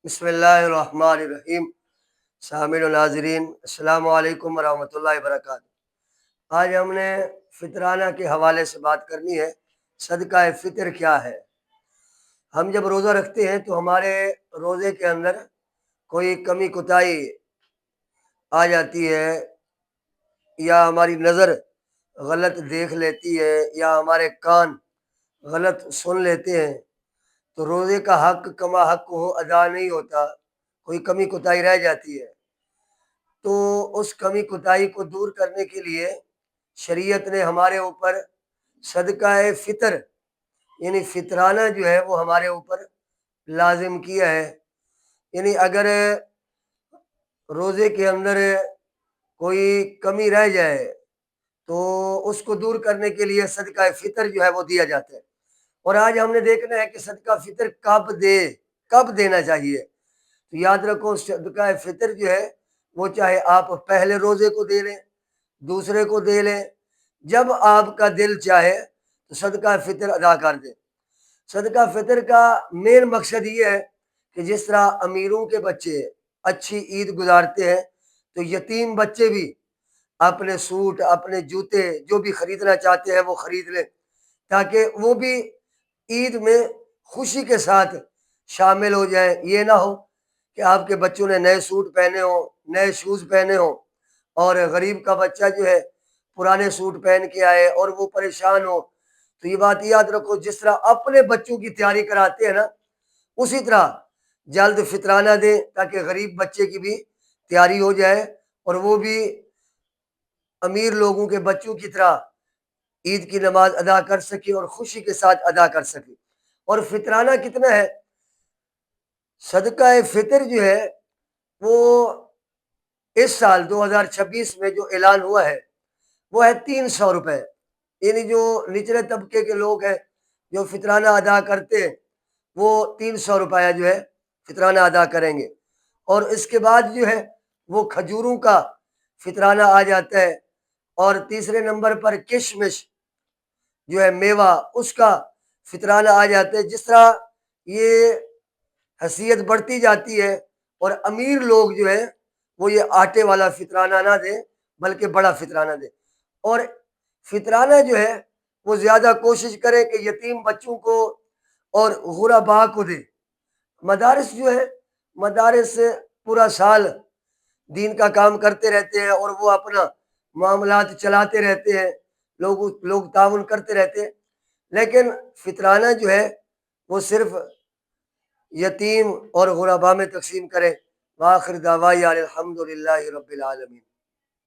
بسم اللہ الرحمن الرحیم۔ سامعین و ناظرین، السلام علیکم ورحمۃ اللہ وبرکاتہ۔ آج ہم نے فطرانہ کے حوالے سے بات کرنی ہے۔ صدقہ فطر کیا ہے؟ ہم جب روزہ رکھتے ہیں تو ہمارے روزے کے اندر کوئی کمی کوتاہی آ جاتی ہے، یا ہماری نظر غلط دیکھ لیتی ہے، یا ہمارے کان غلط سن لیتے ہیں، تو روزے کا حق کما حق ہو ادا نہیں ہوتا، کوئی کمی کوتاہی رہ جاتی ہے۔ تو اس کمی کوتاہی کو دور کرنے کے لیے شریعت نے ہمارے اوپر صدقہ فطر یعنی فطرانہ جو ہے وہ ہمارے اوپر لازم کیا ہے۔ یعنی اگر روزے کے اندر کوئی کمی رہ جائے تو اس کو دور کرنے کے لیے صدقہ فطر جو ہے وہ دیا جاتا ہے۔ اور آج ہم نے دیکھنا ہے کہ صدقہ فطر کب دینا چاہیے۔ تو یاد رکھو، صدقہ فطر جو ہے وہ چاہے آپ پہلے روزے کو دے لیں، دوسرے کو دے لیں، جب آپ کا دل چاہے تو صدقہ فطر ادا کر دیں۔ صدقہ فطر کا مین مقصد یہ ہے کہ جس طرح امیروں کے بچے اچھی عید گزارتے ہیں تو یتیم بچے بھی اپنے سوٹ، اپنے جوتے جو بھی خریدنا چاہتے ہیں وہ خرید لیں، تاکہ وہ بھی عید میں خوشی کے ساتھ شامل ہو جائیں۔ یہ نہ ہو کہ آپ کے بچوں نے نئے سوٹ پہنے ہوں، نئے شوز پہنے ہوں، اور غریب کا بچہ جو ہے پرانے سوٹ پہن کے آئے اور وہ پریشان ہو۔ تو یہ بات یاد رکھو، جس طرح اپنے بچوں کی تیاری کراتے ہیں نا، اسی طرح جلد فطرانہ دیں تاکہ غریب بچے کی بھی تیاری ہو جائے اور وہ بھی امیر لوگوں کے بچوں کی طرح عید کی نماز ادا کر سکے اور خوشی کے ساتھ ادا کر سکے۔ اور فطرانہ کتنا ہے؟ صدقہ فطر جو ہے وہ اس سال 2026 میں جو اعلان ہوا ہے وہ ہے 300 روپے۔ یعنی جو نچلے طبقے کے لوگ ہیں جو فطرانہ ادا کرتے ہیں وہ 300 روپیہ جو ہے فطرانہ ادا کریں گے۔ اور اس کے بعد جو ہے وہ کھجوروں کا فطرانہ آ جاتا ہے، اور تیسرے نمبر پر کشمش جو ہے میوہ، اس کا فطرانہ آ جاتا ہے۔ جس طرح یہ حیثیت بڑھتی جاتی ہے اور امیر لوگ جو ہے وہ یہ آٹے والا فطرانہ نہ دیں بلکہ بڑا فطرانہ دیں، اور فطرانہ جو ہے وہ زیادہ کوشش کریں کہ یتیم بچوں کو اور غرباء کو دے۔ مدارس جو ہے، مدارس پورا سال دین کا کام کرتے رہتے ہیں اور وہ اپنا معاملات چلاتے رہتے ہیں، لوگ تعاون کرتے رہتے ہیں، لیکن فطرانہ جو ہے وہ صرف یتیم اور غرباء میں تقسیم کریں۔ وآخر دعوانا الحمد للہ رب العالمین۔